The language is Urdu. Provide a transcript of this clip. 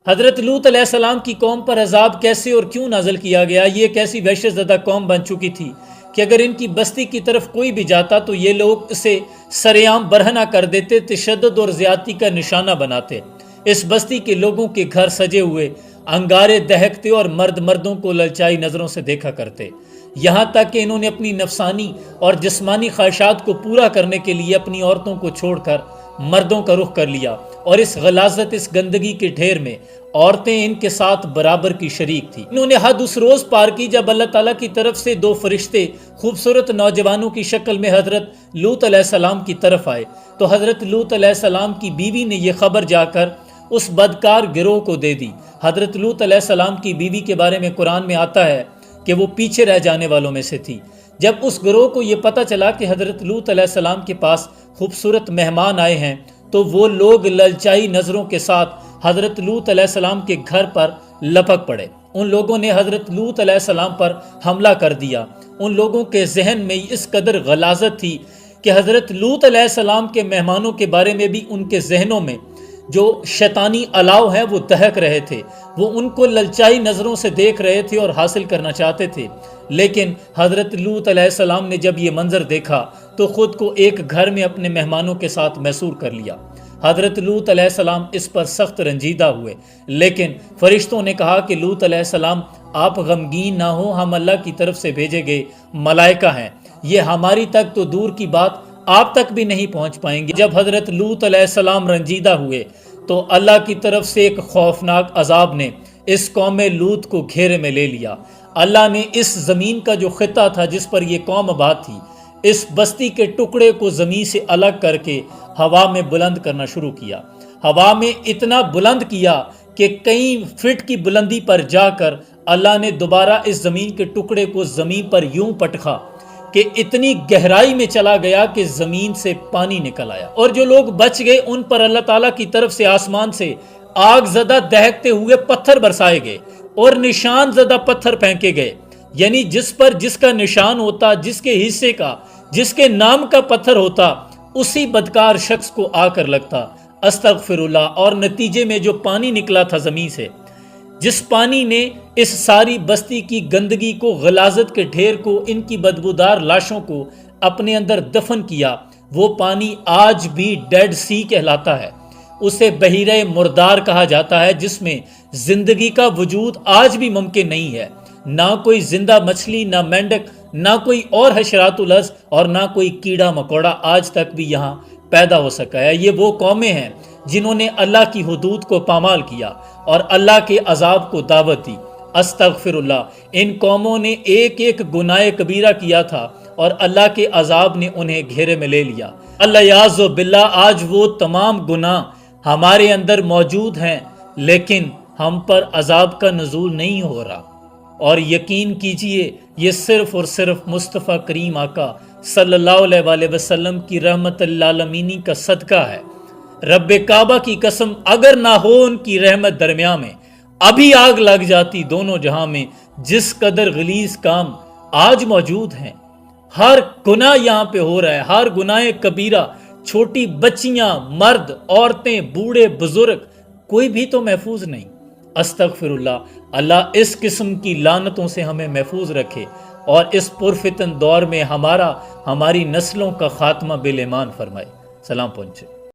حضرت لوط علیہ السلام کی قوم پر عذاب کیسے اور کیوں نازل کیا گیا؟ یہ ایک ایسی وحشت زدہ قوم بن چکی تھی کہ اگر ان کی بستی کی طرف کوئی بھی جاتا تو یہ لوگ اسے سرعام برہنہ کر دیتے، تشدد اور زیادتی کا نشانہ بناتے۔ اس بستی کے لوگوں کے گھر سجے ہوئے، انگارے دہکتے اور مردوں کو للچائی نظروں سے دیکھا کرتے، یہاں تک کہ انہوں نے اپنی نفسانی اور جسمانی خواہشات کو پورا کرنے کے لیے اپنی عورتوں کو چھوڑ کر مردوں کا رخ کر لیا، اور اس غلاظت، اس گندگی کے ڈھیر میں عورتیں ان کے ساتھ برابر کی شریک تھی۔ انہوں نے حد اس روز پار کی جب اللہ تعالیٰ کی طرف سے دو فرشتے خوبصورت نوجوانوں کی شکل میں حضرت لوط علیہ السلام کی طرف آئے تو حضرت لوط علیہ السلام کی بیوی نے یہ خبر جا کر اس بدکار گروہ کو دے دی۔ حضرت لوط علیہ السلام کی بیوی کے بارے میں قرآن میں آتا ہے کہ وہ پیچھے رہ جانے والوں میں سے تھی۔ جب اس گروہ کو یہ پتہ چلا کہ حضرت لوط علیہ السلام کے پاس خوبصورت مہمان آئے ہیں تو وہ لوگ للچائی نظروں کے ساتھ حضرت لوط علیہ السلام کے گھر پر لپک پڑے۔ ان لوگوں نے حضرت لوط علیہ السلام پر حملہ کر دیا۔ ان لوگوں کے ذہن میں اس قدر غلاظت تھی کہ حضرت لوط علیہ السلام کے مہمانوں کے بارے میں بھی ان کے ذہنوں میں جو شیطانی الاؤ ہیں وہ دہک رہے تھے۔ وہ ان کو للچائی نظروں سے دیکھ رہے تھے اور حاصل کرنا چاہتے تھے۔ لیکن حضرت لوط علیہ السلام نے جب یہ منظر دیکھا تو خود کو ایک گھر میں اپنے مہمانوں کے ساتھ محصور کر لیا۔ حضرت لوط علیہ السلام اس پر سخت رنجیدہ ہوئے، لیکن فرشتوں نے کہا کہ لوط علیہ السلام آپ غمگین نہ ہو، ہم اللہ کی طرف سے بھیجے گئے ملائکہ ہیں، یہ ہماری تک تو دور کی بات آپ تک بھی نہیں پہنچ پائیں گے۔ جب حضرت لوط علیہ السلام رنجیدہ ہوئے تو اللہ کی طرف سے ایک خوفناک عذاب نے اس قوم لوط کو گھیرے میں لے لیا۔ اللہ نے اس زمین کا جو خطہ تھا جس پر یہ قوم آباد تھی، اس بستی کے ٹکڑے کو زمین سے الگ کر کے ہوا میں بلند کرنا شروع کیا۔ ہوا میں اتنا بلند کیا کہ کئی فٹ کی بلندی پر جا کر اللہ نے دوبارہ اس زمین کے ٹکڑے کو زمین پر یوں پٹخا کہ اتنی گہرائی میں چلا گیا کہ زمین سے پانی نکل آیا، اور جو لوگ بچ گئے ان پر اللہ تعالیٰ کی طرف سے آسمان سے آگ زدہ دہکتے ہوئے پتھر برسائے گئے اور نشان زدہ پتھر پھینکے گئے، یعنی جس پر جس کا نشان ہوتا، جس کے حصے کا، جس کے نام کا پتھر ہوتا، اسی بدکار شخص کو آ کر لگتا۔ استغفر اللہ۔ اور نتیجے میں جو پانی نکلا تھا زمین سے، جس پانی نے اس ساری بستی کی گندگی کو، غلاظت کے ڈھیر کو، ان کی بدبودار لاشوں کو اپنے اندر دفن کیا، وہ پانی آج بھی ڈیڈ سی کہلاتا ہے۔ اسے بحیرہ مردار کہا جاتا ہے، جس میں زندگی کا وجود آج بھی ممکن نہیں ہے۔ نہ کوئی زندہ مچھلی، نہ مینڈک، نہ کوئی اور حشرات الارض، اور نہ کوئی کیڑا مکوڑا آج تک بھی یہاں پیدا ہو سکا ہے۔ یہ وہ قومیں ہیں جنہوں نے اللہ کی حدود کو پامال کیا اور اللہ کے عذاب کو دعوت دی۔ استغفر اللہ۔ ان قوموں نے ایک ایک گناہ کبیرہ کیا تھا اور اللہ کے عذاب نے انہیں گھیرے میں لے لیا۔ اللہ یعوذ باللہ، آج وہ تمام گناہ ہمارے اندر موجود ہیں، لیکن ہم پر عذاب کا نزول نہیں ہو رہا۔ اور یقین کیجئے یہ صرف اور صرف مصطفیٰ کریم آقا صلی اللہ علیہ وآلہ وسلم کی رحمت للعالمین کا صدقہ ہے۔ رب کعبہ کی قسم، اگر نہ ہو ان کی رحمت درمیان میں، ابھی آگ لگ جاتی دونوں جہاں میں۔ جس قدر غلیظ کام آج موجود ہیں، ہر گناہ یہاں پہ ہو رہا ہے، ہر گناہ کبیرہ، چھوٹی بچیاں، مرد، عورتیں، بوڑھے، بزرگ، کوئی بھی تو محفوظ نہیں۔ استغفر اللہ۔ اللہ اس قسم کی لعنتوں سے ہمیں محفوظ رکھے اور اس پرفتن دور میں ہماری نسلوں کا خاتمہ بالایمان فرمائے۔ سلام پہنچے۔